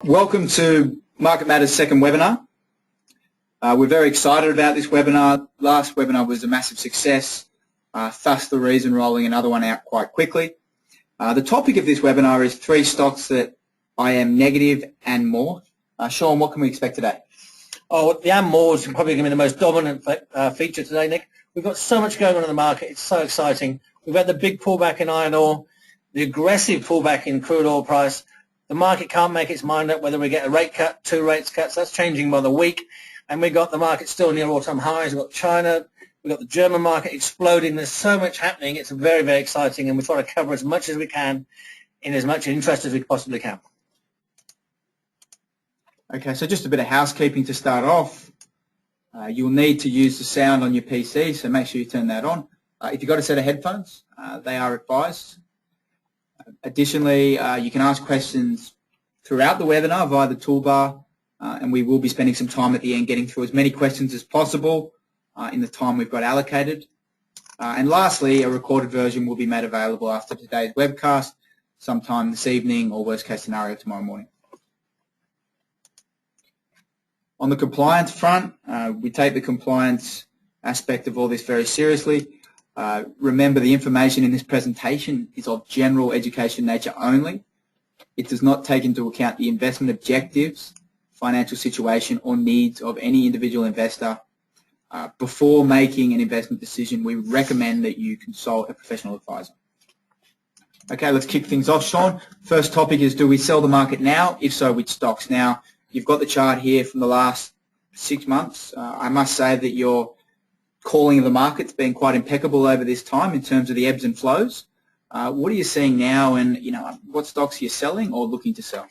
Welcome to Market Matters' second webinar. We're very excited about this webinar. Last webinar was a massive success, thus the reason rolling another one out quite quickly. The topic of this webinar is 3 stocks that I am negative and more. Shawn, what can we expect today? Oh, the and more is probably going to be the most dominant feature today, Nick. We've got so much going on in the market. It's so exciting. We've had the big pullback in iron ore, the aggressive pullback in crude oil price. The market can't make its mind up whether we get a rate cut, 2 rate cuts. That's changing by the week. And we've got the market still near all-time highs. We've got China. We've got the German market exploding. There's so much happening. It's very, very exciting. And we're trying to cover as much as we can in as much interest as we possibly can. Okay, so just a bit of housekeeping to start off. You'll need to use the sound on your PC, so make sure you turn that on. If you've got a set of headphones, they are advised. Additionally, you can ask questions throughout the webinar via the toolbar, and we will be spending some time at the end getting through as many questions as possible in the time we've got allocated. And lastly, a recorded version will be made available after today's webcast sometime this evening or worst case scenario tomorrow morning. On the compliance front, we take the compliance aspect of all this very seriously. Remember, the information in this presentation is of general education nature only. It does not take into account the investment objectives, financial situation, or needs of any individual investor. Before making an investment decision, we recommend that you consult a professional advisor. Okay, let's kick things off, Shawn. First topic is, do we sell the market now? If so, which stocks? Now, you've got the chart here from the last 6 months. I must say that your calling of the market's been quite impeccable over this time in terms of the ebbs and flows. What are you seeing now, and what stocks are you selling or looking to sell?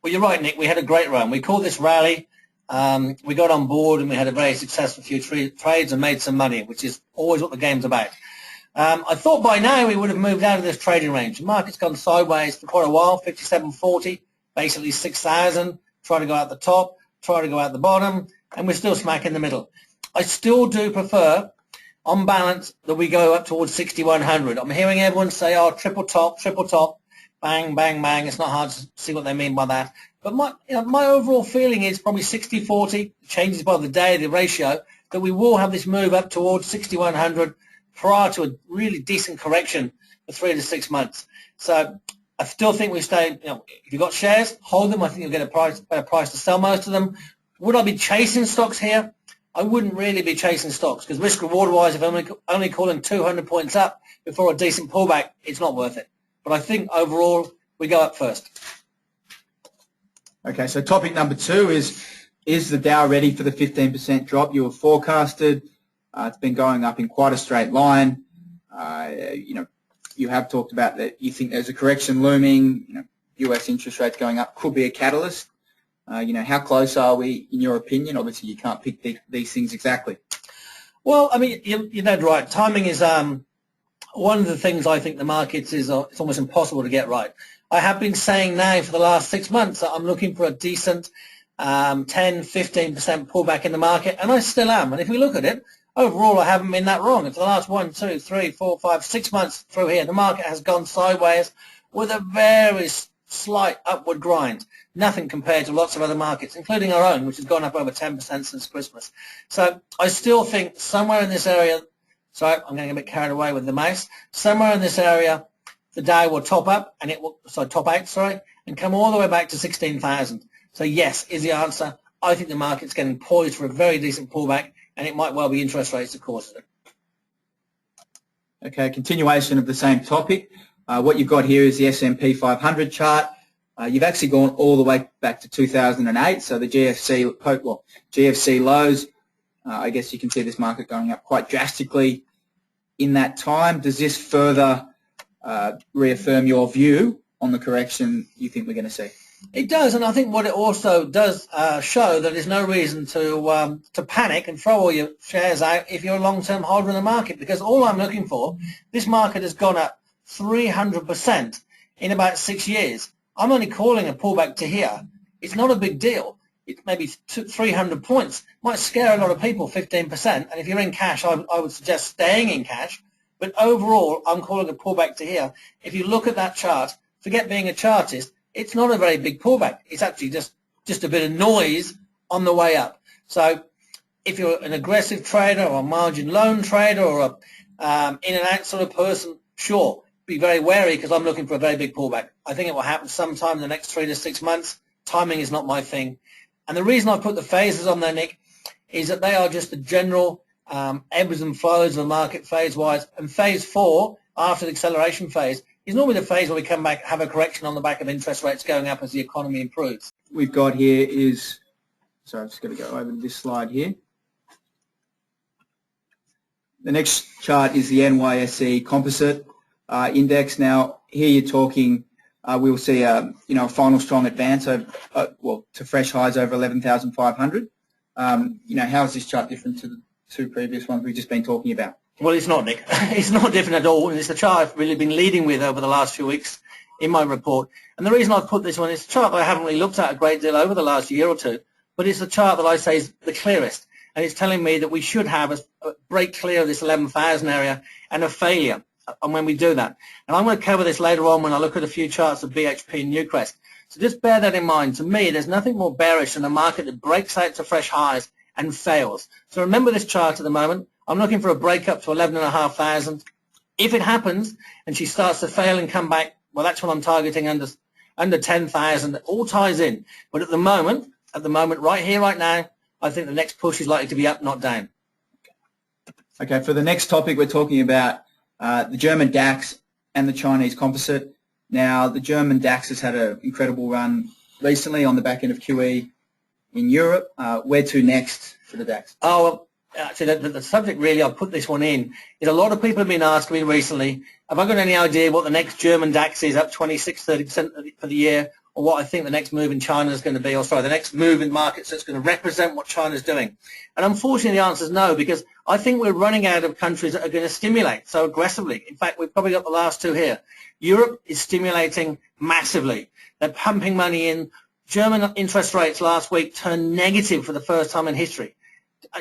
Well, you're right, Nick. We had a great run. We called this rally. We got on board and we had a very successful few trades and made some money, which is always what the game's about. I thought by now we would have moved out of this trading range. The market's gone sideways for quite a while, 57.40, basically 6,000, try to go out the top, try to go out the bottom, and we're still smack in the middle. I still do prefer, on balance, that we go up towards 6,100. I'm hearing everyone say, oh, triple top, bang, bang, bang. It's not hard to see what they mean by that. But my overall feeling is probably 60-40, changes by the day, the ratio, that we will have this move up towards 6,100 prior to a really decent correction for 3 to 6 months. So I still think we stay, if you've got shares, hold them. I think you'll get a better price to sell most of them. Would I be chasing stocks here? I wouldn't really be chasing stocks because risk-reward-wise, if I'm only calling 200 points up before a decent pullback, it's not worth it. But I think overall, we go up first. Okay, so topic number 2 is the Dow ready for the 15% drop you have forecasted? It's been going up in quite a straight line. You have talked about that you think there's a correction looming. US interest rates going up could be a catalyst. How close are we, in your opinion? Obviously, you can't pick these things exactly. Well, I mean, you're dead right. Timing is one of the things I think the markets is it's almost impossible to get right. I have been saying now for the last 6 months that I'm looking for a decent 10-15% pullback in the market, and I still am. And if we look at it, overall, I haven't been that wrong. For the last 1, 2, 3, 4, 5, 6 months through here, the market has gone sideways with a very slight upward grind. Nothing compared to lots of other markets, including our own, which has gone up over 10% since Christmas. So I still think somewhere in this area, sorry, I'm going to get a bit carried away with the mouse, somewhere in this area, the Dow will top up, and it will, top out, and come all the way back to 16,000. So yes, is the answer. I think the market's getting poised for a very decent pullback, and it might well be interest rates that causes it. Okay, continuation of the same topic. What you've got here is the S&P 500 chart. You've actually gone all the way back to 2008, so the GFC lows. I guess you can see this market going up quite drastically in that time. Does this further reaffirm your view on the correction you think we're going to see? It does, and I think what it also does show that there's no reason to panic and throw all your shares out if you're a long-term holder in the market, because all I'm looking for, this market has gone up 300% in about 6 years. I'm only calling a pullback to here. It's not a big deal. It's maybe 300 points. Might scare a lot of people, 15%. And if you're in cash, I would suggest staying in cash. But overall, I'm calling a pullback to here. If you look at that chart, forget being a chartist, it's not a very big pullback. It's actually just a bit of noise on the way up. So if you're an aggressive trader or a margin loan trader or a in and out sort of person, sure, be very wary, because I'm looking for a very big pullback. I think it will happen sometime in the next 3 to 6 months. Timing is not my thing. And the reason I put the phases on there, Nick, is that they are just the general ebbs and flows of the market phase-wise. And phase 4, after the acceleration phase, is normally the phase where we come back, have a correction on the back of interest rates going up as the economy improves. We've got here is, sorry, I'm just going to go over this slide here. The next chart is the NYSE Composite index. Now, here you're talking, we'll see a final strong advance to fresh highs over 11,500. How is this chart different to the 2 previous ones we've just been talking about? Well, it's not, Nick. It's not different at all. And it's the chart I've really been leading with over the last few weeks in my report. And the reason I've put this one is a chart that I haven't really looked at a great deal over the last year or two, but it's a chart that I say is the clearest. And it's telling me that we should have a break clear of this 11,000 area and a failure. And when we do that, and I'm going to cover this later on when I look at a few charts of BHP and Newcrest. So just bear that in mind. To me, there's nothing more bearish than a market that breaks out to fresh highs and fails. So remember this chart at the moment. I'm looking for a break up to 11,500. If it happens and she starts to fail and come back, well, that's what I'm targeting under 10,000. It all ties in. But at the moment, right here, right now, I think the next push is likely to be up, not down. Okay, for the next topic, we're talking about the German DAX and the Chinese Composite. Now, the German DAX has had an incredible run recently on the back end of QE in Europe. Where to next for the DAX? Oh, well, actually, the subject really, I'll put this one in, is a lot of people have been asking me recently, have I got any idea what the next German DAX is, up 26-30% for the year, or what I think the next move in China is going to be, or sorry, the next move in markets that's going to represent what China's doing? And unfortunately, the answer is no, because I think we're running out of countries that are going to stimulate so aggressively. In fact, we've probably got the last 2 here. Europe is stimulating massively. They're pumping money in. German interest rates last week turned negative for the first time in history.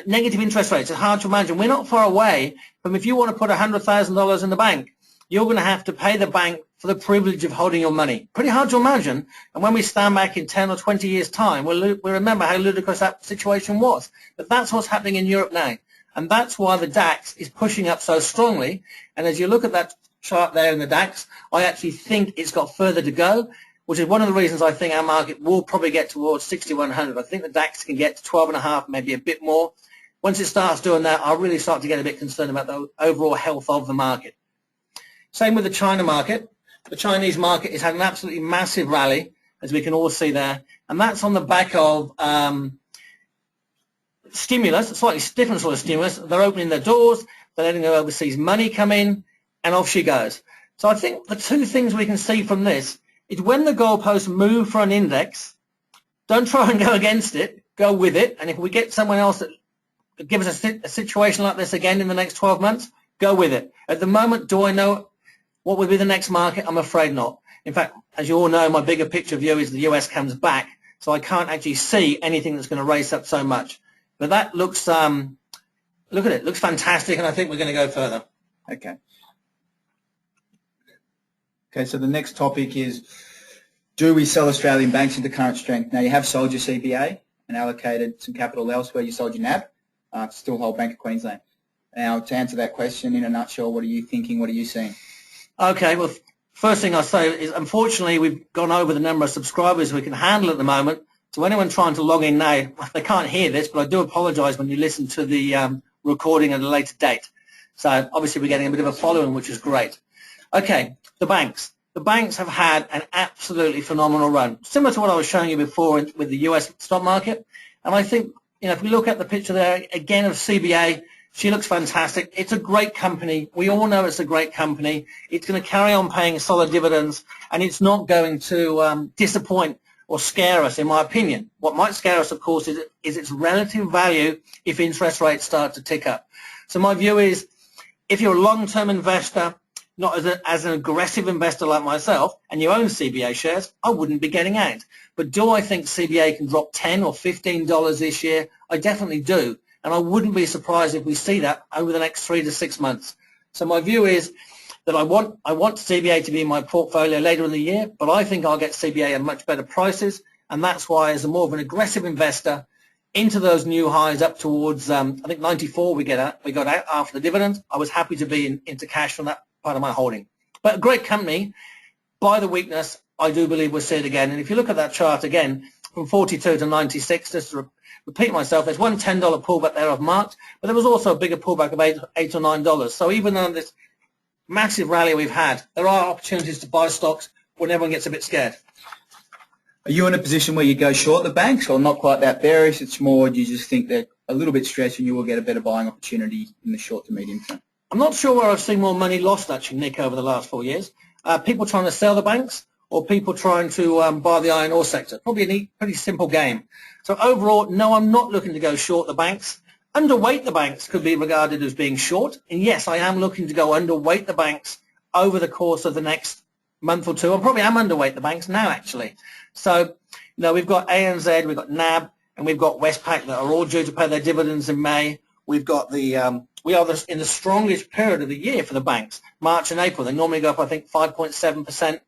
Negative interest rates, it's hard to imagine. We're not far away from, if you want to put $100,000 in the bank, you're going to have to pay the bank for the privilege of holding your money. Pretty hard to imagine. And when we stand back in 10 or 20 years' time, we'll remember how ludicrous that situation was. But that's what's happening in Europe now. And that's why the DAX is pushing up so strongly. And as you look at that chart there in the DAX, I actually think it's got further to go, which is one of the reasons I think our market will probably get towards 6,100. I think the DAX can get to 12.5, maybe a bit more. Once it starts doing that, I'll really start to get a bit concerned about the overall health of the market. Same with the China market. The Chinese market has had an absolutely massive rally, as we can all see there, and that's on the back of stimulus, a slightly different sort of stimulus. They're opening their doors, they're letting their overseas money come in, and off she goes. So I think the 2 things we can see from this is when the goalposts move for an index, don't try and go against it, go with it, and if we get someone else that gives us a situation like this again in the next 12 months, go with it. At the moment, do I know what will be the next market? I'm afraid not. In fact, as you all know, my bigger picture view is the US comes back, so I can't actually see anything that's going to race up so much. But that looks, look at it, looks fantastic, and I think we're going to go further. Okay. Okay, so the next topic is, do we sell Australian banks into current strength? Now, you have sold your CBA and allocated some capital elsewhere. You sold your NAB, still hold Bank of Queensland. Now, to answer that question in a nutshell, what are you thinking? What are you seeing? Okay, well, first thing I'll say is, unfortunately, we've gone over the number of subscribers we can handle at the moment. So anyone trying to log in now, they can't hear this, but I do apologise when you listen to the recording at a later date. So obviously we're getting a bit of a following, which is great. Okay, the banks. The banks have had an absolutely phenomenal run, similar to what I was showing you before with the US stock market. And I think, if we look at the picture there, again, of CBA, she looks fantastic. It's a great company. We all know it's a great company. It's going to carry on paying solid dividends, and it's not going to disappoint or scare us, in my opinion. What might scare us, of course, is its relative value if interest rates start to tick up. So my view is, if you're a long-term investor, not as an aggressive investor like myself, and you own CBA shares, I wouldn't be getting out. But do I think CBA can drop $10 or $15 this year? I definitely do. And I wouldn't be surprised if we see that over the next 3 to 6 months. So my view is, that I want CBA to be in my portfolio later in the year, but I think I'll get CBA at much better prices, and that's why, as a more of an aggressive investor into those new highs up towards, I think 94 we got out after the dividend, I was happy to be into cash from that part of my holding. But a great company, by the weakness, I do believe we'll see it again. And if you look at that chart again, from 42 to 96, just to repeat myself, there's one $10 pullback there I've marked, but there was also a bigger pullback of $8 or $9. So even though this massive rally we've had, there are opportunities to buy stocks when everyone gets a bit scared. Are you in a position where you go short the banks, or not quite that bearish? It's more you just think they're a little bit stretched and you will get a better buying opportunity in the short to medium term? I'm not sure where I've seen more money lost, actually, Nick, over the last 4 years. People trying to sell the banks or people trying to buy the iron ore sector. Probably a neat, pretty simple game. So overall, no, I'm not looking to go short the banks. Underweight the banks could be regarded as being short. And yes, I am looking to go underweight the banks over the course of the next month or two. I probably am underweight the banks now, actually. So, we've got ANZ, we've got NAB, and we've got Westpac that are all due to pay their dividends in May. We've got we are in the strongest period of the year for the banks, March and April. They normally go up, I think, 5.7%.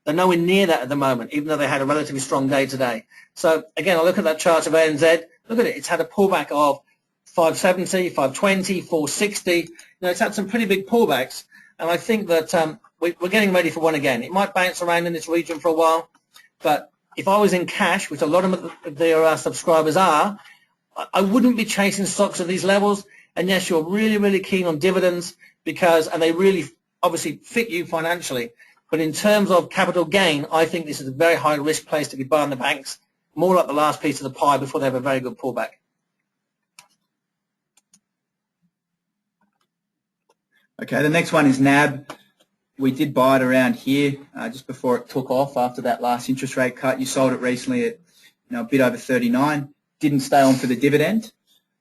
They're nowhere near that at the moment, even though they had a relatively strong day today. So, again, I look at that chart of ANZ. Look at it. It's had a pullback of 570, 520, 460. It's had some pretty big pullbacks. And I think that we're getting ready for one again. It might bounce around in this region for a while. But if I was in cash, which a lot of their subscribers are, I wouldn't be chasing stocks at these levels unless you're really, really keen on dividends and they really obviously fit you financially. But in terms of capital gain, I think this is a very high-risk place to be buying the banks, more like the last piece of the pie before they have a very good pullback. Okay, the next one is NAB. We did buy it around here just before it took off after that last interest rate cut. You sold it recently at a bit over 39. Didn't stay on for the dividend.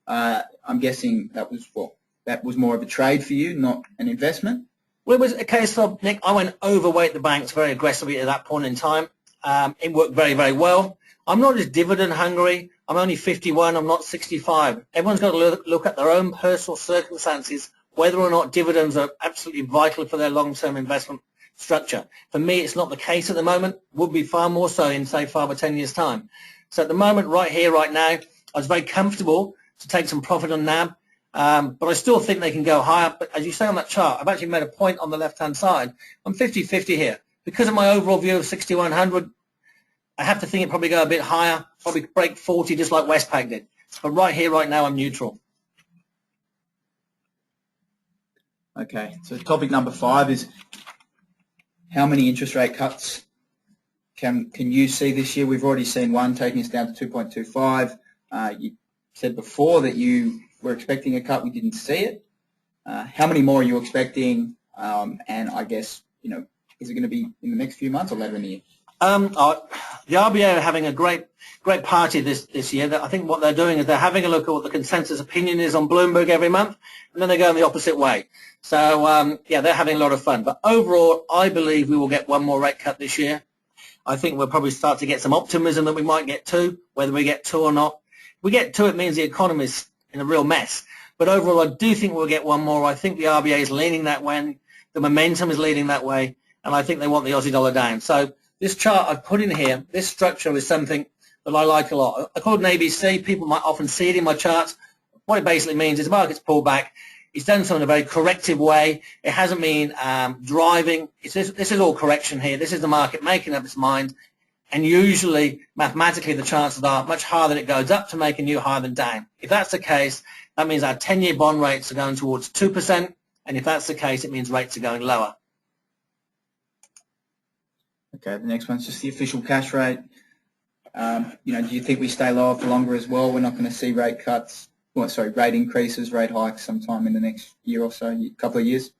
I'm guessing that was more of a trade for you, not an investment. Well, it was a case of, Nick, I went overweight the banks very aggressively at that point in time. It worked very, very well. I'm not as dividend hungry. I'm only 51. I'm not 65. Everyone's got to look at their own personal circumstances, whether or not dividends are absolutely vital for their long-term investment structure. For me, it's not the case at the moment. Would be far more so in, say, 5 or 10 years' time. So at the moment, right here, right now, I was very comfortable to take some profit on NAB, but I still think they can go higher. But as you say on that chart, I've actually made a point on the left-hand side. I'm 50-50 here. Because of my overall view of 6,100, I have to think it probably go a bit higher, probably break 40 just like Westpac did. But right here, right now, I'm neutral. Okay, so topic number 5 is how many interest rate cuts can you see this year? We've already seen one taking us down to 2.25. You said before that you were expecting a cut. We didn't see it. How many more are you expecting? And I guess, is it going to be in the next few months or later in the year? The RBA are having a great party this year. I think what they're doing is they're having a look at what the consensus opinion is on Bloomberg every month, and then they go in the opposite way. So, they're having a lot of fun. But overall, I believe we will get one more rate cut this year. I think we'll probably start to get some optimism that we might get 2, whether we get 2 or not. If we get 2, it means the economy's in a real mess. But overall, I do think we'll get one more. I think the RBA is leaning that way. The momentum is leading that way, and I think they want the Aussie dollar down. So this chart I've put in here, this structure is something that I like a lot. I call it an ABC. People might often see it in my charts. What it basically means is the market's pulled back. It's done so in a very corrective way. It hasn't been driving. This is all correction here. This is the market making up its mind. And usually, mathematically, the chances are much higher that it goes up to make a new higher than down. If that's the case, that means our 10-year bond rates are going towards 2%. And if that's the case, it means rates are going lower. Okay, the next one's just the official cash rate. Do you think we stay lower for longer as well? We're not going to see rate increases, rate hikes sometime in the next year or so, couple of years?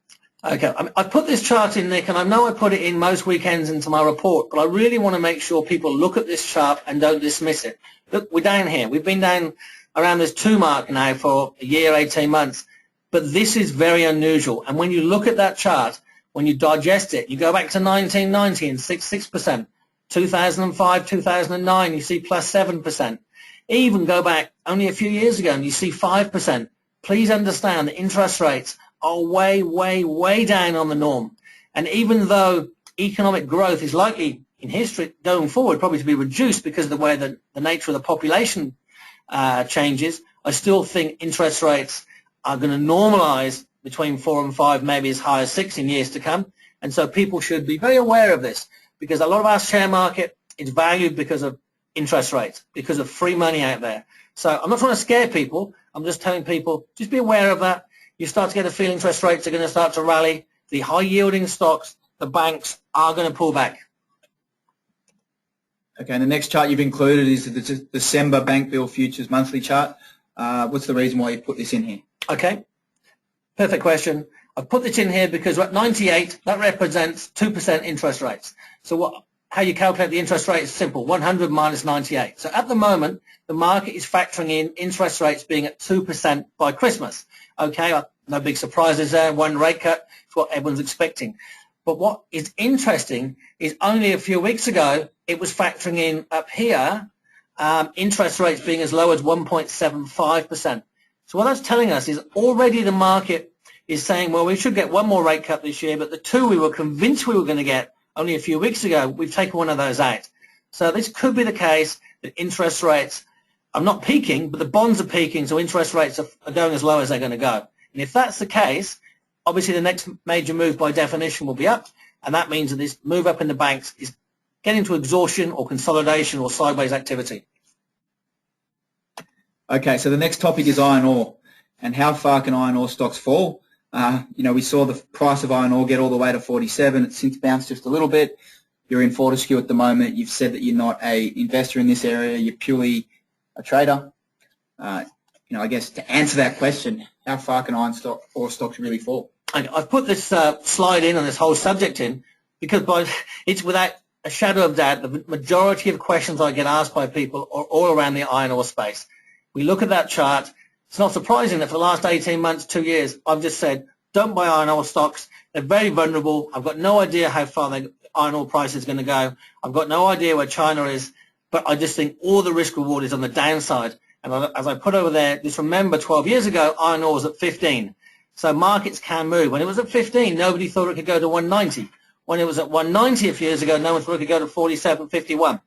Okay, I put this chart in, Nick, and I know I put it in most weekends into my report, but I really want to make sure people look at this chart and don't dismiss it. Look, we're down here. We've been down around this 2 mark now for a year, 18 months, but this is very unusual. And when you look at that chart, when you digest it, you go back to 1990 and 6%, 2005, 2009, you see plus 7%. Even go back only a few years ago and you see 5%. Please understand that interest rates are way, way, way down on the norm. And even though economic growth is likely in history going forward probably to be reduced because of the way that the nature of the population changes, I still think interest rates are going to normalize between 4 and 5, maybe as high as 6 in years to come. And so people should be very aware of this, because a lot of our share market is valued because of interest rates, because of free money out there. So I'm not trying to scare people. I'm just telling people, just be aware of that. You start to get a feel interest rates are going to start to rally. The high-yielding stocks, the banks, are going to pull back. Okay, and the next chart you've included is the December bank bill futures monthly chart. What's the reason why you put this in here? Okay, perfect question. I've put this in here because we're at 98. That represents 2% interest rates. So how you calculate the interest rate is simple, 100 minus 98. So at the moment, the market is factoring in interest rates being at 2% by Christmas. Okay, no big surprises there. One rate cut is what everyone's expecting. But what is interesting is only a few weeks ago, it was factoring in up here, interest rates being as low as 1.75%. So what that's telling us is already the market is saying, well, we should get one more rate cut this year, but the two we were convinced we were going to get only a few weeks ago, we've taken one of those out. So this could be the case that interest rates are not peaking, but the bonds are peaking, so interest rates are going as low as they're going to go. And if that's the case, obviously the next major move by definition will be up, and that means that this move up in the banks is getting to exhaustion or consolidation or sideways activity. Okay, so the next topic is iron ore, and how far can iron ore stocks fall? We saw the price of iron ore get all the way to 47. It's since bounced just a little bit. You're in Fortescue at the moment. You've said that you're not an investor in this area. You're purely a trader. I guess to answer that question, how far can iron ore stocks really fall? I've put this slide in on this whole subject in because it's without a shadow of doubt the majority of questions I get asked by people are all around the iron ore space. We look at that chart. It's not surprising that for the last 18 months, 2 years, I've just said, don't buy iron ore stocks. They're very vulnerable. I've got no idea how far the iron ore price is going to go. I've got no idea where China is, but I just think all the risk reward is on the downside. And as I put over there, just remember 12 years ago, iron ore was at 15. So markets can move. When it was at 15, nobody thought it could go to 190. When it was at 190 a few years ago, no one thought it could go to 47, 51.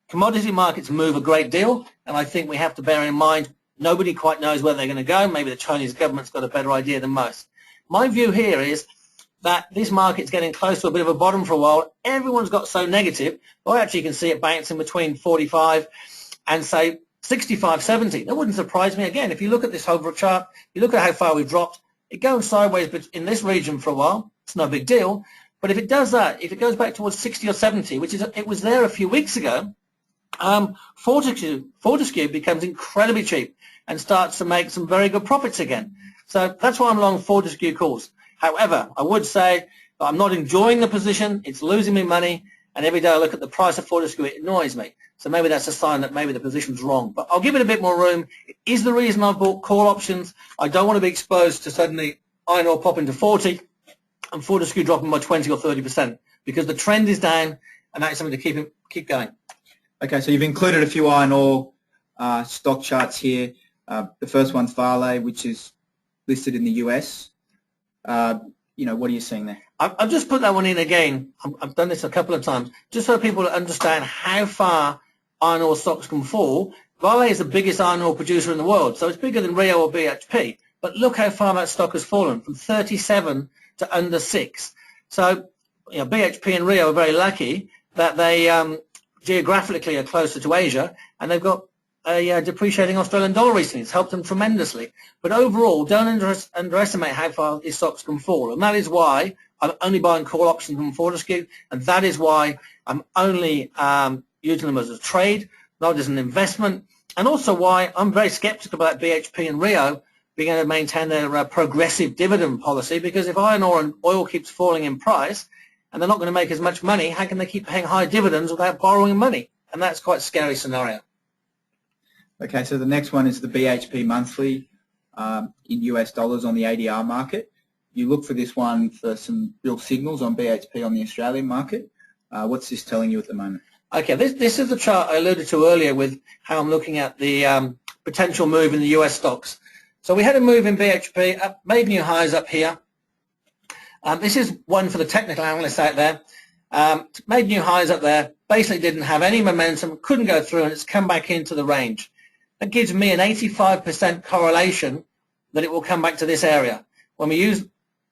Commodity markets move a great deal, and I think we have to bear in mind nobody quite knows where they're going to go. Maybe the Chinese government's got a better idea than most. My view here is that this market's getting close to a bit of a bottom for a while. Everyone's got so negative. I actually can see it bouncing between 45 and, say, 65, 70. That wouldn't surprise me. Again, if you look at this overall chart, you look at how far we've dropped, it goes sideways in this region for a while. It's no big deal. But if it does that, if it goes back towards 60 or 70, which is it was there a few weeks ago, Fortescue becomes incredibly cheap and starts to make some very good profits again. So that's why I'm long Fortescue calls. However, I would say that I'm not enjoying the position. It's losing me money. And every day I look at the price of Fortescue, it annoys me. So maybe that's a sign that maybe the position's wrong. But I'll give it a bit more room. It is the reason I bought call options. I don't want to be exposed to suddenly iron ore popping to 40 and Fortescue dropping by 20 or 30% because the trend is down and that's something to keep going. Okay, so you've included a few iron ore stock charts here. The first one's Vale, which is listed in the US. What are you seeing there? I've just put that one in again. I've done this a couple of times, just so people understand how far iron ore stocks can fall. Vale is the biggest iron ore producer in the world, so it's bigger than Rio or BHP. But look how far that stock has fallen, from 37 to under 6. So BHP and Rio are very lucky that they geographically are closer to Asia, and they've got a depreciating Australian dollar recently. It's helped them tremendously. But overall, don't underestimate how far these stocks can fall. And that is why I'm only buying call options from Fortescue, and that is why I'm only using them as a trade, not as an investment, and also why I'm very skeptical about BHP and Rio being able to maintain their progressive dividend policy, because if iron ore and oil keeps falling in price and they're not going to make as much money, how can they keep paying high dividends without borrowing money? And that's quite a scary scenario. Okay, so the next one is the BHP monthly in US dollars on the ADR market. You look for this one for some real signals on BHP on the Australian market. What's this telling you at the moment? Okay, this is the chart I alluded to earlier with how I'm looking at the potential move in the US stocks. So we had a move in BHP, up, made new highs up here. This is one for the technical analysts out there. Made new highs up there, basically didn't have any momentum, couldn't go through, and it's come back into the range. That gives me an 85% correlation that it will come back to this area. When we use,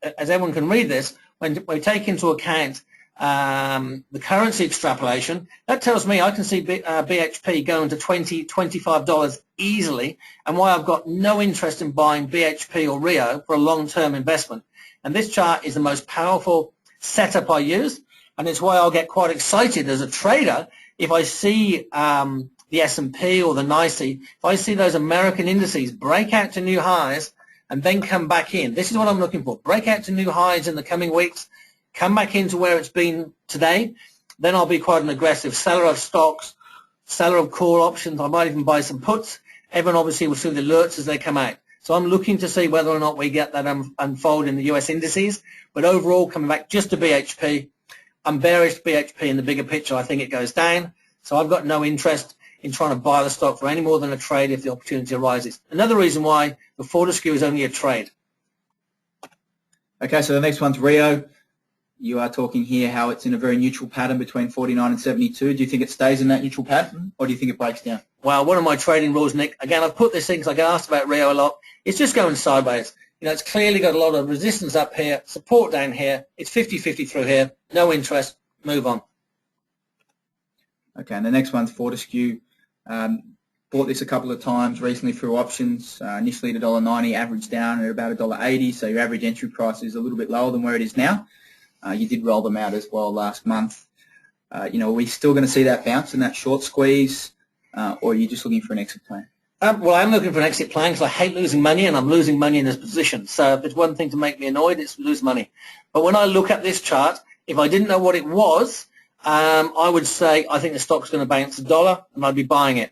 as everyone can read this, when we take into account the currency extrapolation, that tells me I can see BHP going to $20, $25 easily, and why I've got no interest in buying BHP or Rio for a long-term investment. And this chart is the most powerful setup I use, and it's why I'll get quite excited as a trader if I see the S&P or the NYSE, if I see those American indices break out to new highs and then come back in. This is what I'm looking for. Break out to new highs in the coming weeks, come back into where it's been today, then I'll be quite an aggressive seller of stocks, seller of call options. I might even buy some puts. Everyone obviously will see the alerts as they come out. So I'm looking to see whether or not we get that unfold in the US indices. But overall, coming back just to BHP, I'm bearish BHP in the bigger picture. I think it goes down. So I've got no interest in trying to buy the stock for any more than a trade if the opportunity arises. Another reason why the Fortescue is only a trade. Okay, so the next one's Rio. You are talking here how it's in a very neutral pattern between 49 and 72. Do you think it stays in that neutral pattern, or do you think it breaks down? Well, one of my trading rules, Nick, again, I've put this in because I get asked about Rio a lot. It's just going sideways. You know, it's clearly got a lot of resistance up here, support down here. It's 50-50 through here. No interest. Move on. Okay, and the next one's Fortescue. Bought this a couple of times recently through options. Initially at $1.90, averaged down at about $1.80, so your average entry price is a little bit lower than where it is now. You did roll them out as well last month. You know, are we still going to see that bounce and that short squeeze, or are you just looking for an exit plan? Well, I'm looking for an exit plan because I hate losing money, and I'm losing money in this position. So if there's one thing to make me annoyed, it's lose money. But when I look at this chart, if I didn't know what it was, I would say I think the stock's going to bounce $1, and I'd be buying it.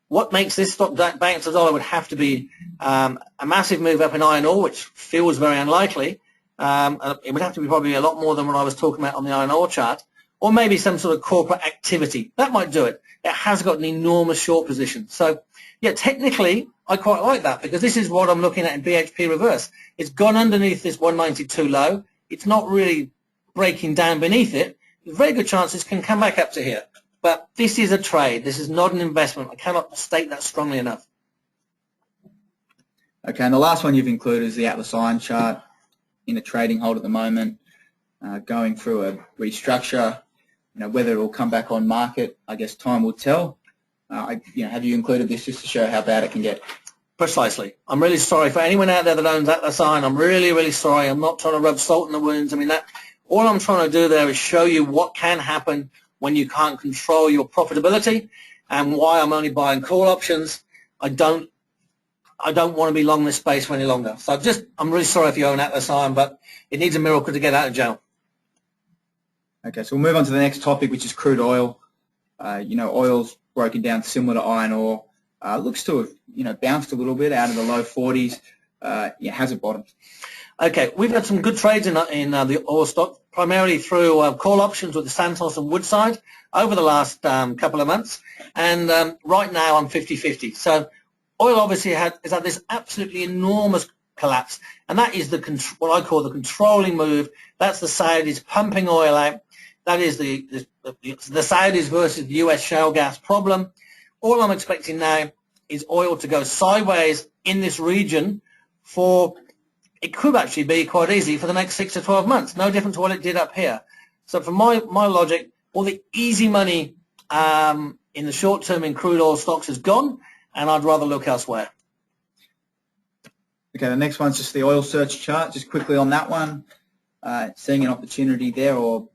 What makes this stock bounce $1 would have to be a massive move up in iron ore, which feels very unlikely. It would have to be probably a lot more than what I was talking about on the iron ore chart, or maybe some sort of corporate activity. That might do it. It has got an enormous short position. So, yeah, technically, I quite like that because this is what I'm looking at in BHP reverse. It's gone underneath this 192 low. It's not really breaking down beneath it. There's very good chances can come back up to here. But this is a trade. This is not an investment. I cannot state that strongly enough. Okay, and the last one you've included is the Atlas Iron chart in a trading hold at the moment, going through a restructure. You know, whether it will come back on market, I guess time will tell. You know, have you included this just to show how bad it can get? Precisely. I'm really sorry for anyone out there that owns Atlas Iron. I'm really, really sorry. I'm not trying to rub salt in the wounds. I mean, all I'm trying to do there is show you what can happen when you can't control your profitability, and why I'm only buying call options. I don't want to be long this space for any longer. So I'm really sorry if you own Atlas Iron, but it needs a miracle to get out of jail. Okay, so we'll move on to the next topic, which is crude oil. You know, oil's broken down similar to iron ore. Looks to have, you know, bounced a little bit out of the low 40s. Yeah, has it bottomed? Okay, we've had some good trades in the oil stock, primarily through call options with the Santos and Woodside over the last couple of months. And right now I'm 50-50. So oil obviously has had this absolutely enormous collapse, and that is what I call the controlling move. That's the Saudis pumping oil out. That is the Saudis versus the US shale gas problem. All I'm expecting now is oil to go sideways in this region for, it could actually be quite easy for the next 6 to 12 months, no different to what it did up here. So for my logic, all the easy money in the short term in crude oil stocks is gone, and I'd rather look elsewhere. Okay, the next one's just the oil search chart. Just quickly on that one, seeing an opportunity there or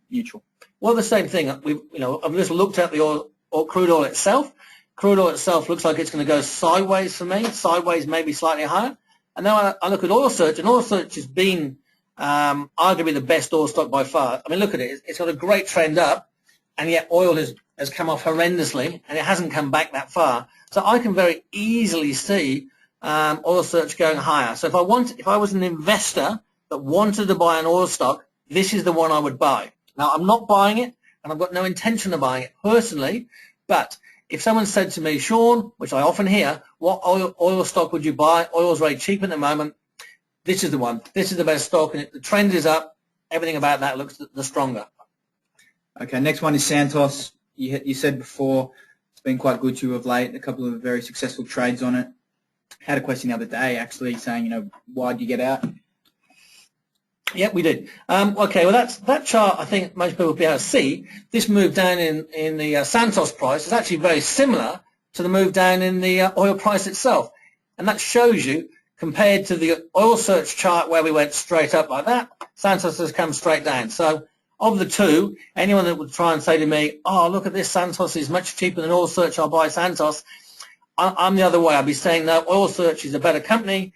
neutral? Well, the same thing. I've just looked at the oil, or crude oil itself. Crude oil itself looks like it's going to go sideways for me, sideways maybe slightly higher. And then I look at oil search, and oil search has been arguably the best oil stock by far. I mean, look at it. It's got a great trend up, and yet oil has come off horrendously, and it hasn't come back that far. So I can very easily see oil search going higher. So if I was an investor that wanted to buy an oil stock, this is the one I would buy. Now, I'm not buying it, and I've got no intention of buying it personally, but if someone said to me, Shawn, which I often hear, what oil stock would you buy? Oil's very cheap at the moment. This is the one. This is the best stock, and the trend is up. Everything about that looks the stronger. Okay, next one is Santos. You said before it's been quite good to you of late. A couple of very successful trades on it. Had a question the other day actually saying, why did you get out? Yeah, we did. Okay, well, that chart, I think most people will be able to see. This move down in the Santos price is actually very similar to the move down in the oil price itself. And that shows you, compared to the oil search chart where we went straight up like that, Santos has come straight down. So of the two, anyone that would try and say to me, oh, look at this, Santos is much cheaper than oil search, I'll buy Santos, I'm the other way. I'll be saying, no, oil search is a better company.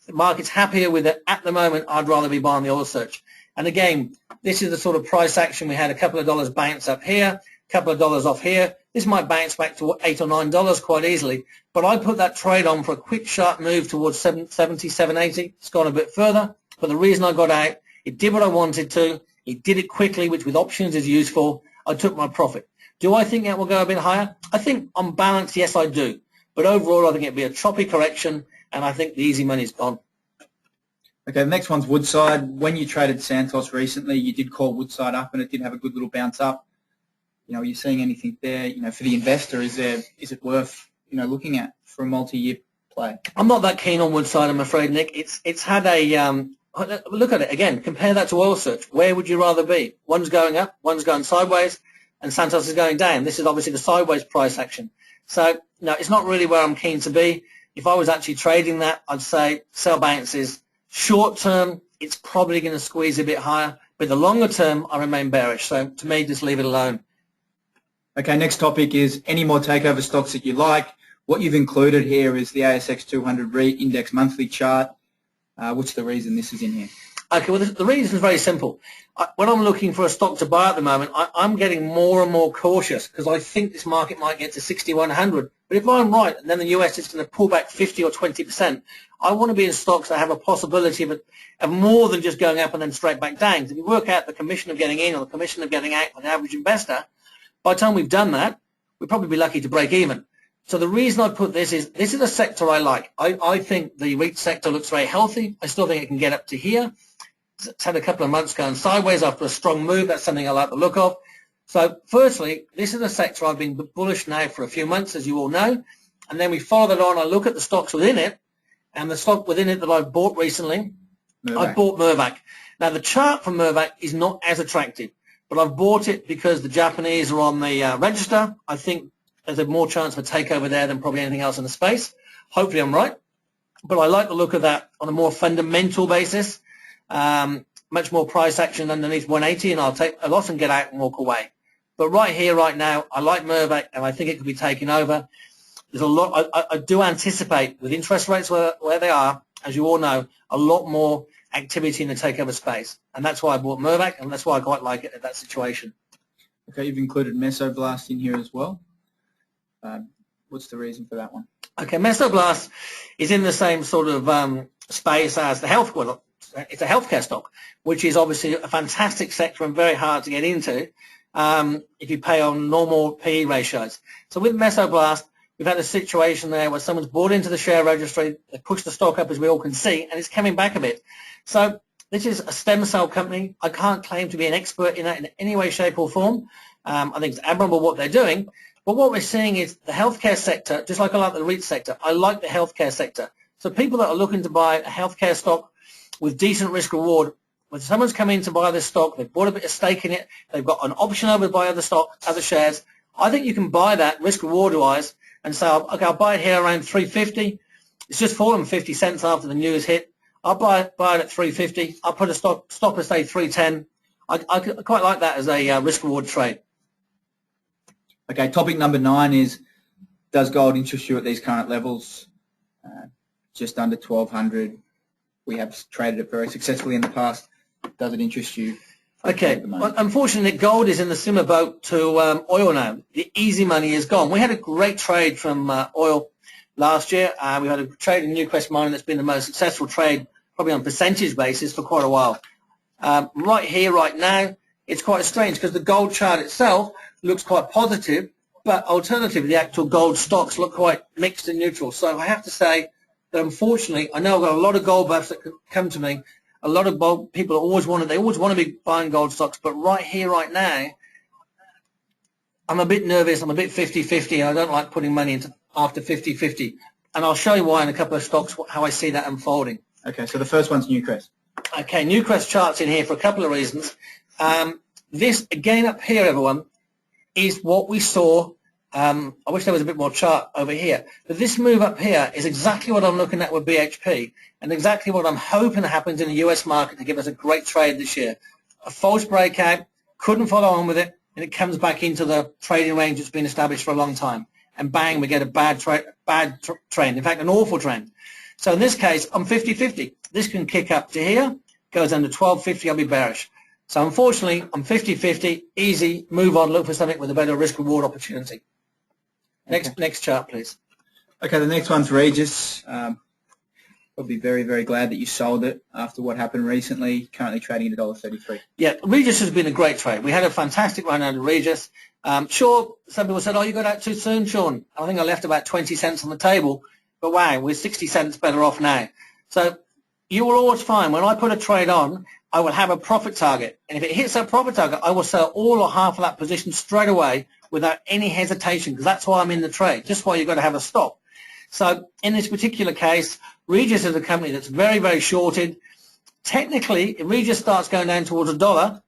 The market's happier with it. At the moment, I'd rather be buying the oil search. And again, this is the sort of price action. We had a couple of dollars bounce up here, a couple of dollars off here. This might bounce back to $8 or $9 quite easily. But I put that trade on for a quick, sharp move towards 770, 780. It's gone a bit further. But the reason I got out, it did what I wanted to. It did it quickly, which with options is useful. I took my profit. Do I think that will go a bit higher? I think on balance, yes, I do. But overall, I think it'll be a choppy correction, and I think the easy money's gone. Okay, the next one's Woodside. When you traded Santos recently, you did call Woodside up, and it did have a good little bounce up. Are you seeing anything there? For the investor, is it worth looking at for a multi-year play? I'm not that keen on Woodside, I'm afraid, Nick. It's had a look at it again. Compare that to oil search. Where would you rather be? One's going up, one's going sideways, and Santos is going down. This is obviously the sideways price action. So no, it's not really where I'm keen to be. If I was actually trading that, I'd say sell bounces. Short term, it's probably going to squeeze a bit higher, but the longer term, I remain bearish. So to me, just leave it alone. Okay, next topic is any more takeover stocks that you like. What you've included here is the ASX 200 REIT index monthly chart. What's the reason this is in here? Okay, well, the reason is very simple. When I'm looking for a stock to buy at the moment, I'm getting more and more cautious because I think this market might get to 6,100. But if I'm right, and then the US is going to pull back 50 or 20%, I want to be in stocks that have a possibility of more than just going up and then straight back down. If you work out the commission of getting in or the commission of getting out for the average investor, by the time we've done that, we'll probably be lucky to break even. So the reason I put this is a sector I like. I think the REIT sector looks very healthy. I still think it can get up to here. It's had a couple of months going sideways after a strong move. That's something I like the look of. So firstly, this is a sector I've been bullish now for a few months, as you all know. And then we follow that on. I look at the stocks within it, and the stock within it that I've bought recently, I bought Mirvac. Now, the chart for Mirvac is not as attractive, but I've bought it because the Japanese are on the register. I think there's a more chance for takeover there than probably anything else in the space. Hopefully I'm right. But I like the look of that on a more fundamental basis. Much more price action underneath 180, and I'll take a lot and get out and walk away. But right here, right now, I like Mirvac, and I think it could be taken over. There's a lot. I do anticipate, with interest rates where they are, as you all know, a lot more activity in the takeover space. And that's why I bought Mirvac, and that's why I quite like it at that situation. Okay, you've included Mesoblast in here as well. What's the reason for that one? Okay, Mesoblast is in the same sort of space as the health. Well, it's a healthcare stock, which is obviously a fantastic sector and very hard to get into if you pay on normal PE ratios. So with Mesoblast, we've had a situation there where someone's bought into the share registry, they pushed the stock up, as we all can see, and it's coming back a bit. So this is a stem cell company. I can't claim to be an expert in that in any way, shape, or form. I think it's admirable what they're doing. But what we're seeing is the healthcare sector, just like I like the REIT sector, I like the healthcare sector. So people that are looking to buy a healthcare stock with decent risk reward, when someone's come in to buy this stock, they've bought a bit of stake in it, they've got an option over to buy other stock, other shares, I think you can buy that risk reward wise and say, okay, I'll buy it here around 350. It's just fallen 50 cents after the news hit. I'll buy it at 350. I'll put a stop at say 310. I quite like that as a risk reward trade. Okay, topic number 9 is, does gold interest you at these current levels? Just under 1,200. We have traded it very successfully in the past. Does it interest you? Okay, well, unfortunately, gold is in the similar boat to oil now. The easy money is gone. We had a great trade from oil last year. We had a trade in Newcrest Mining that's been the most successful trade, probably on a percentage basis, for quite a while. Right here, right now, it's quite strange because the gold chart itself looks quite positive, But alternatively, the actual gold stocks look quite mixed and neutral. So I have to say that unfortunately, I know I've got a lot of gold buffs that come to me. A lot of people always want to be buying gold stocks, but right here, right now, I'm a bit nervous. I'm a bit 50-50, and I don't like putting money into after 50-50. And I'll show you why in a couple of stocks, how I see that unfolding. Okay, so the first one's Newcrest. Okay, Newcrest chart's in here for a couple of reasons. This, again, up here, everyone, is what we saw. I wish there was a bit more chart over here. But this move up here is exactly what I'm looking at with BHP and exactly what I'm hoping happens in the US market to give us a great trade this year. A false breakout, couldn't follow on with it, and it comes back into the trading range that's been established for a long time. And bang, we get a bad trend, in fact, an awful trend. So in this case, I'm 50-50. This can kick up to here, goes under 12.50, I'll be bearish. So unfortunately, I'm 50-50, easy, move on, look for something with a better risk-reward opportunity. Next chart, please. Okay, the next one's Regis. Probably very, very glad that you sold it after what happened recently, currently trading at $1.33. Yeah, Regis has been a great trade. We had a fantastic run out of Regis. Sure, some people said, oh, you got out too soon, Shawn. I think I left about 20 cents on the table, but wow, we're 60 cents better off now. So you will always find when I put a trade on, I will have a profit target. And if it hits that profit target, I will sell all or half of that position straight away without any hesitation, because that's why I'm in the trade, just why you've got to have a stop. So in this particular case, Regis is a company that's very, very shorted. Technically, if Regis starts going down towards $1,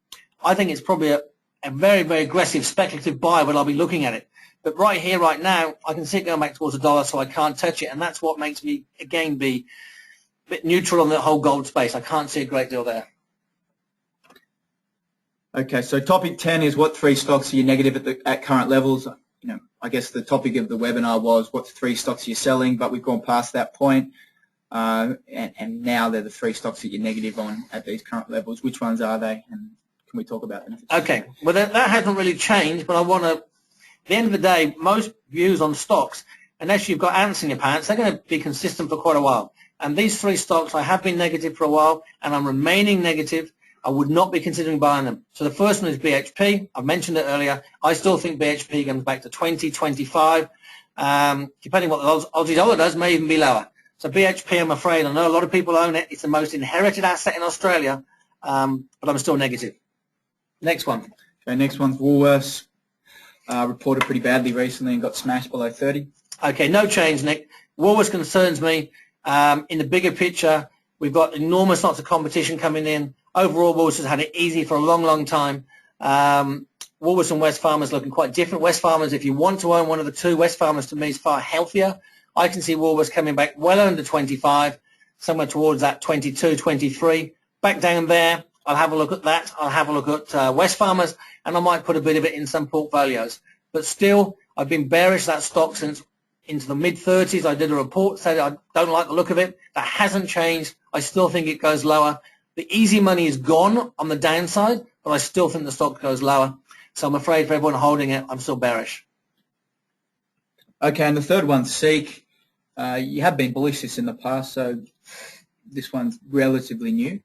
I think it's probably a very, very aggressive speculative buy, but I'll be looking at it. But right here, right now, I can see it going back towards $1, so I can't touch it. And that's what makes me, again, be a bit neutral on the whole gold space. I can't see a great deal there. Okay, so topic 10 is what 3 stocks are you negative at current levels? You know, I guess the topic of the webinar was what 3 stocks you're selling, but we've gone past that point, and now they're the 3 stocks that you're negative on at these current levels. Which ones are they, and can we talk about them? Okay, well that hasn't really changed, but I want to. At the end of the day, most views on stocks, unless you've got ants in your pants, they're going to be consistent for quite a while. And these 3 stocks, I have been negative for a while, and I'm remaining negative. I would not be considering buying them. So the first one is BHP. I've mentioned it earlier. I still think BHP comes back to 20, 25. Depending what the Aussie dollar does, may even be lower. So BHP, I'm afraid, I know a lot of people own it. It's the most inherited asset in Australia, but I'm still negative. Next one. Okay, next one's Woolworths. Reported pretty badly recently and got smashed below 30. Okay, no change, Nick. Woolworths concerns me. In the bigger picture, we've got enormous lots of competition coming in. Overall, Woolworths has had it easy for a long, long time. Woolworths and Wesfarmers looking quite different. Wesfarmers, if you want to own one of the two, Wesfarmers to me is far healthier. I can see Woolworths coming back well under 25, somewhere towards that 22, 23. Back down there, I'll have a look at that. I'll have a look at Wesfarmers, and I might put a bit of it in some portfolios. But still, I've been bearish that stock since into the mid-30s. I did a report, said I don't like the look of it. That hasn't changed. I still think it goes lower. The easy money is gone on the downside, but I still think the stock goes lower. So I'm afraid for everyone holding it, I'm still bearish. Okay, and the third one's Seek. You have been bullish this in the past, so this one's relatively new.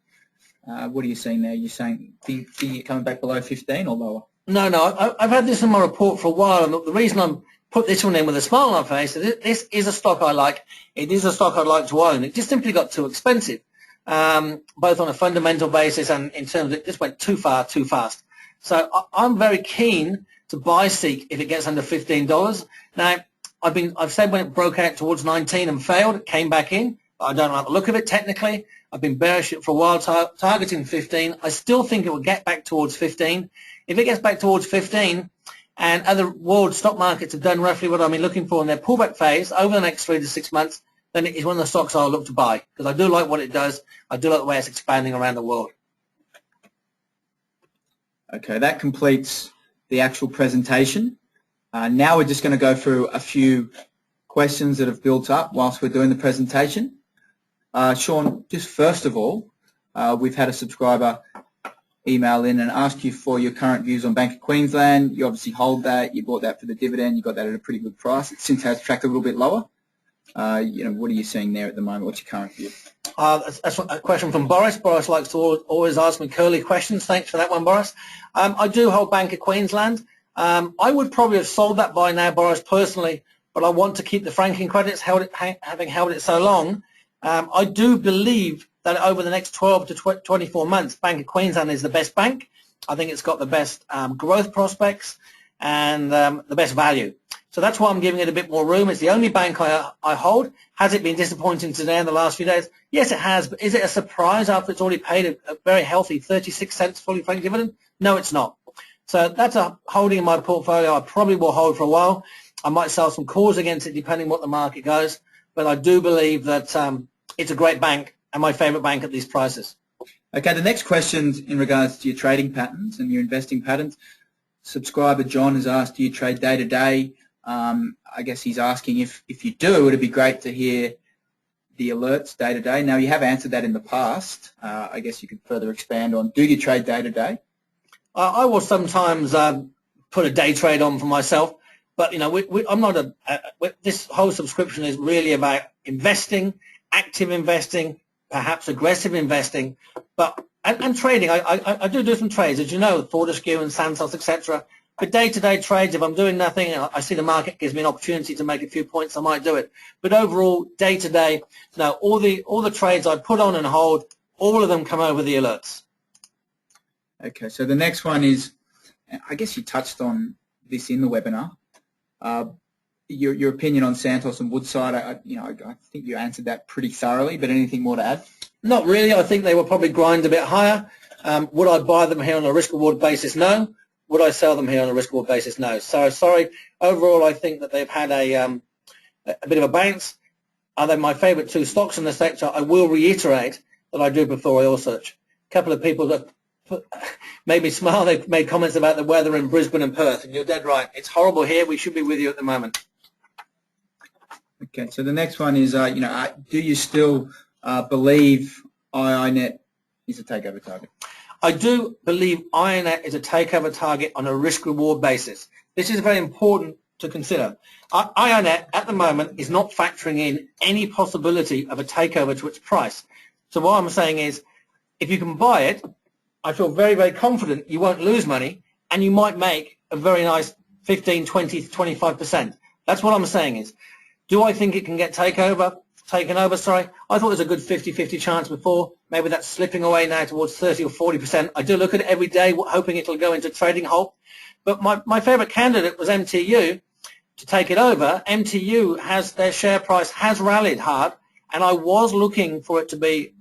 What are you seeing there? You're saying think it coming back below 15 or lower? No, I've had this in my report for a while, and the reason I'm put this one in with a smile on my face is this is a stock I like. It is a stock I'd like to own. It just simply got too expensive. Both on a fundamental basis and in terms of it just went too far, too fast. So I'm very keen to buy Seek if it gets under $15. Now, I've said when it broke out towards 19 and failed, it came back in. I don't like the look of it technically. I've been bearish for a while, targeting 15. I still think it will get back towards 15. If it gets back towards 15 and other world stock markets have done roughly what I've been looking for in their pullback phase over the next 3 to 6 months, then it is one of the stocks I'll look to buy because I do like what it does. I do like the way it's expanding around the world. Okay, that completes the actual presentation. Now we're just going to go through a few questions that have built up whilst we're doing the presentation. Shawn, just first of all, we've had a subscriber email in and ask you for your current views on Bank of Queensland. You obviously hold that. You bought that for the dividend. You got that at a pretty good price. It since has tracked a little bit lower. What are you seeing there at the moment? What's your current view? That's a question from Boris. Boris likes to always ask me curly questions. Thanks for that one, Boris. I do hold Bank of Queensland. I would probably have sold that by now, Boris, personally, but I want to keep the franking credits, having held it so long. I do believe that over the next 12 to 24 months, Bank of Queensland is the best bank. I think it's got the best growth prospects and the best value. So that's why I'm giving it a bit more room. It's the only bank I hold. Has it been disappointing today in the last few days? Yes, it has. But is it a surprise after it's already paid a very healthy 36 cents fully franked dividend? No, it's not. So that's a holding in my portfolio. I probably will hold for a while. I might sell some calls against it depending what the market goes. But I do believe that it's a great bank and my favorite bank at these prices. Okay, the next question in regards to your trading patterns and your investing patterns. Subscriber John has asked, do you trade day to day? I guess he's asking if you do, it'd be great to hear the alerts day to day. Now, you have answered that in the past. I guess you could further expand on, do you trade day to day? I will sometimes put a day trade on for myself, but you know, I'm not this whole subscription is really about investing, active investing, perhaps aggressive investing, but and trading. I do some trades, as you know, Fortescue and Santos, etc. But day-to-day trades, if I'm doing nothing and I see the market gives me an opportunity to make a few points, I might do it. But overall, day-to-day, no, all the trades I put on and hold, all of them come over the alerts. Okay, so the next one is, I guess you touched on this in the webinar. Your opinion on Santos and Woodside. I think you answered that pretty thoroughly. But anything more to add? Not really. I think they will probably grind a bit higher. Would I buy them here on a risk-reward basis? No. Would I sell them here on a risk-reward basis? No. So sorry. Overall, I think that they've had a bit of a bounce. Are they my favourite two stocks in the sector? I will reiterate that I do prefer oil search. A couple of people that made me smile. They've made comments about the weather in Brisbane and Perth, and you're dead right. It's horrible here. We should be with you at the moment. Okay. So the next one is, do you still believe IINet is a takeover target? I do believe IINet is a takeover target on a risk-reward basis. This is very important to consider. IINet at the moment is not factoring in any possibility of a takeover to its price. So what I'm saying is, if you can buy it, I feel very, very confident you won't lose money and you might make a very nice 15, 20, 25%. That's what I'm saying is, do I think it can get taken over? I thought it was a good 50-50 chance before. Maybe that's slipping away now towards 30 or 40%. I do look at it every day, hoping it'll go into trading halt. But my favorite candidate was MTU to take it over. MTU their share price has rallied hard, and I was looking for it to be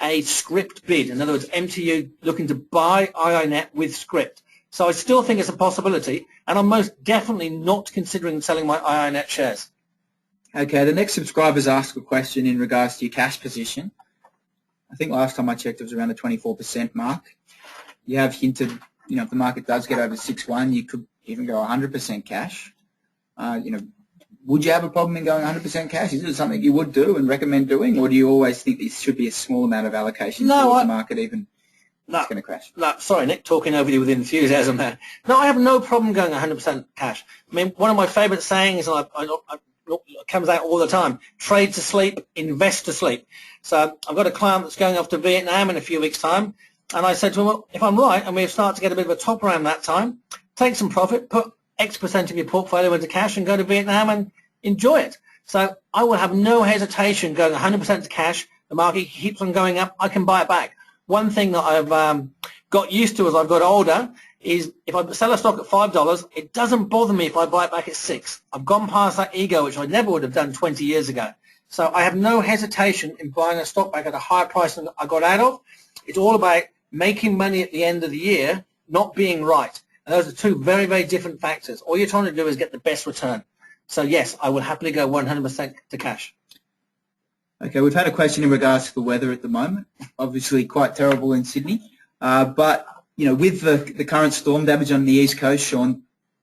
a script bid. In other words, MTU looking to buy IINet with script. So I still think it's a possibility, and I'm most definitely not considering selling my IINet shares. Okay, the next subscriber's asked a question in regards to your cash position. I think last time I checked it was around the 24% mark. You have hinted, if the market does get over 6.1, you could even go 100% cash. Would you have a problem in going 100% cash? Is it something you would do and recommend doing, or do you always think there should be a small amount of allocation towards the market even if it's going to crash? No, sorry, Nick, talking over you with enthusiasm there. No, I have no problem going 100% cash. I mean, one of my favourite sayings, and it comes out all the time, trade to sleep, invest to sleep. So I've got a client that's going off to Vietnam in a few weeks' time, and I said to him, well, if I'm right and we start to get a bit of a top around that time, take some profit, put X% of your portfolio into cash and go to Vietnam and enjoy it. So I will have no hesitation going 100% to cash. The market keeps on going up, I can buy it back. One thing that I've got used to as I've got older is if I sell a stock at $5, it doesn't bother me if I buy it back at $6. I've gone past that ego, which I never would have done 20 years ago. So I have no hesitation in buying a stock back at a higher price than I got out of. It's all about making money at the end of the year, not being right. And those are two very, very different factors. All you're trying to do is get the best return. So yes, I will happily go 100% to cash. Okay, we've had a question in regards to the weather at the moment. Obviously quite terrible in Sydney. But, with the current storm damage on the East Coast, Shawn,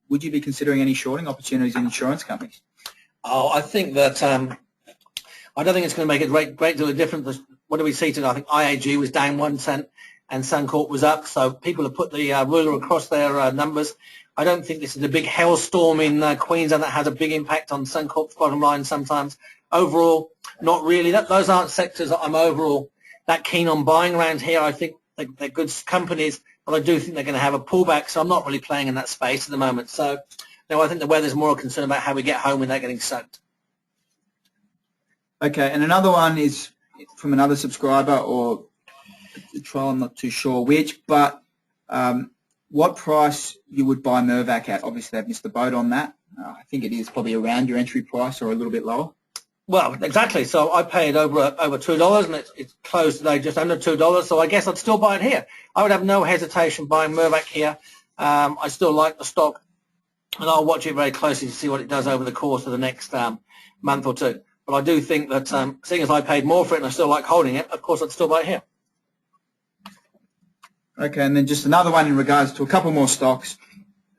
would you be considering any shorting opportunities in insurance companies? Oh, I think that I don't think it's going to make a great deal of difference. What do we see today? I think IAG was down 1 cent and Suncorp was up. So people have put the ruler across their numbers. I don't think this is a big hailstorm in Queensland that has a big impact on Suncorp's bottom line sometimes. Overall, not really. Those aren't sectors that I'm overall that keen on buying around here. I think they're good companies, but I do think they're going to have a pullback, so I'm not really playing in that space at the moment. So no, I think the weather's more a concern about how we get home without getting soaked. Okay, and another one is from another subscriber or a trial, I'm not too sure which, but what price you would buy Mirvac at? Obviously, they've missed the boat on that. I think it is probably around your entry price or a little bit lower. Well, exactly. So I paid over $2, and it's closed today just under $2. So I guess I'd still buy it here. I would have no hesitation buying Mirvac here. I still like the stock, and I'll watch it very closely to see what it does over the course of the next month or two. But I do think that seeing as I paid more for it and I still like holding it, of course I'd still buy it here. Okay, and then just another one in regards to a couple more stocks.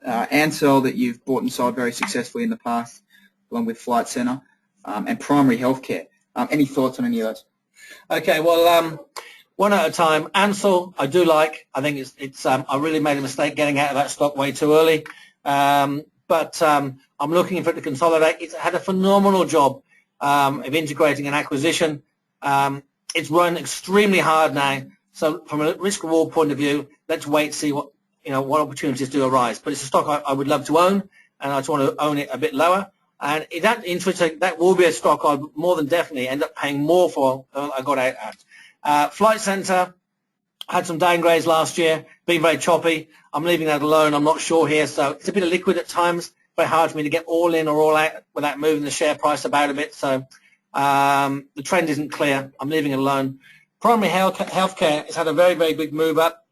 Ansell that you've bought and sold very successfully in the past, along with Flight Centre, and Primary Healthcare. Any thoughts on any of those? Okay, well, one at a time. Ansell, I do like. I think it's I really made a mistake getting out of that stock way too early. But I'm looking for it to consolidate. It's had a phenomenal job of integrating an acquisition. It's run extremely hard now. So from a risk-reward point of view, let's wait and see what opportunities do arise. But it's a stock I would love to own, and I just want to own it a bit lower. And that will be a stock I'd more than definitely end up paying more for than I got out at. Flight Centre had some downgrades last year, been very choppy. I'm leaving that alone. I'm not sure here. So it's a bit illiquid at times. Very hard for me to get all in or all out without moving the share price about a bit. So the trend isn't clear. I'm leaving it alone. Primary Healthcare has had a very, very big move up.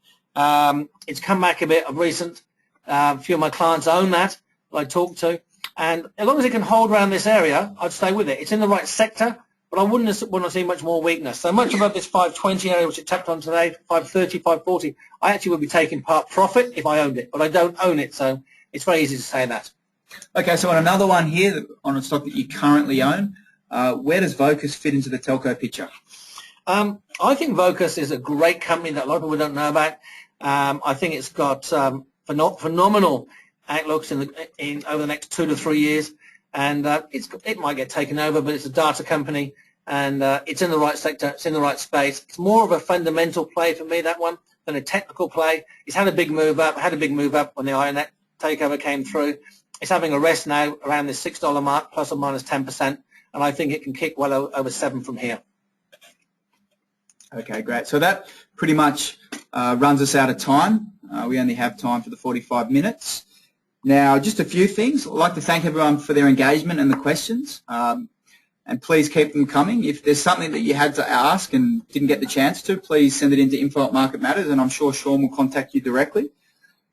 It's come back a bit of recent. A few of my clients own that I talk to. And as long as it can hold around this area, I'd stay with it. It's in the right sector, but I wouldn't want to see much more weakness. So much above this 520 area, which it tapped on today, 530, 540, I actually would be taking part profit if I owned it, but I don't own it, so it's very easy to say that. Okay, so on another one here, on a stock that you currently own, where does Vocus fit into the telco picture? I think Vocus is a great company that a lot of people don't know about. I think it's got phenomenal outlooks over the next 2 to 3 years, and it might get taken over, but it's a data company, and it's in the right sector, it's in the right space. It's more of a fundamental play for me, that one, than a technical play. It's had a big move up, when the IronNet takeover came through. It's having a rest now around the $6 mark, plus or minus 10%, and I think it can kick well over 7 from here. Okay, great. So that pretty much runs us out of time. We only have time for the 45 minutes. Now, just a few things. I'd like to thank everyone for their engagement and the questions. And please keep them coming. If there's something that you had to ask and didn't get the chance to, please send it into info@Market Matters, and I'm sure Shawn will contact you directly.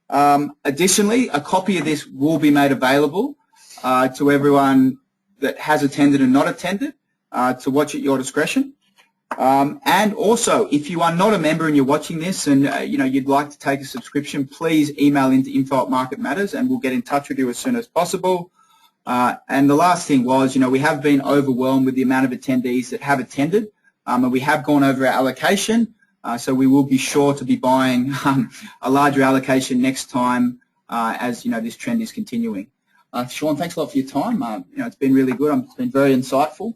Additionally, a copy of this will be made available to everyone that has attended and not attended to watch at your discretion. And also, if you are not a member and you're watching this and you'd like to take a subscription, please email into info@Market Matters, and we'll get in touch with you as soon as possible. And the last thing was, we have been overwhelmed with the amount of attendees that have attended, and we have gone over our allocation. So we will be sure to be buying a larger allocation next time as this trend is continuing. Shawn, thanks a lot for your time. It's been really good. It's been very insightful.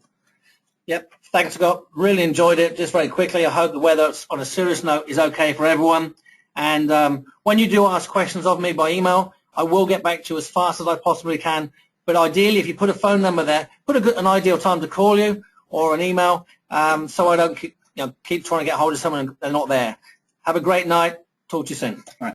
Yep, thanks, Scott. Really enjoyed it. Just very quickly, I hope the weather, on a serious note, is okay for everyone. And when you do ask questions of me by email, I will get back to you as fast as I possibly can. But ideally, if you put a phone number there, put an ideal time to call you or an email, so I don't keep trying to get hold of someone and they're not there. Have a great night. Talk to you soon. All right.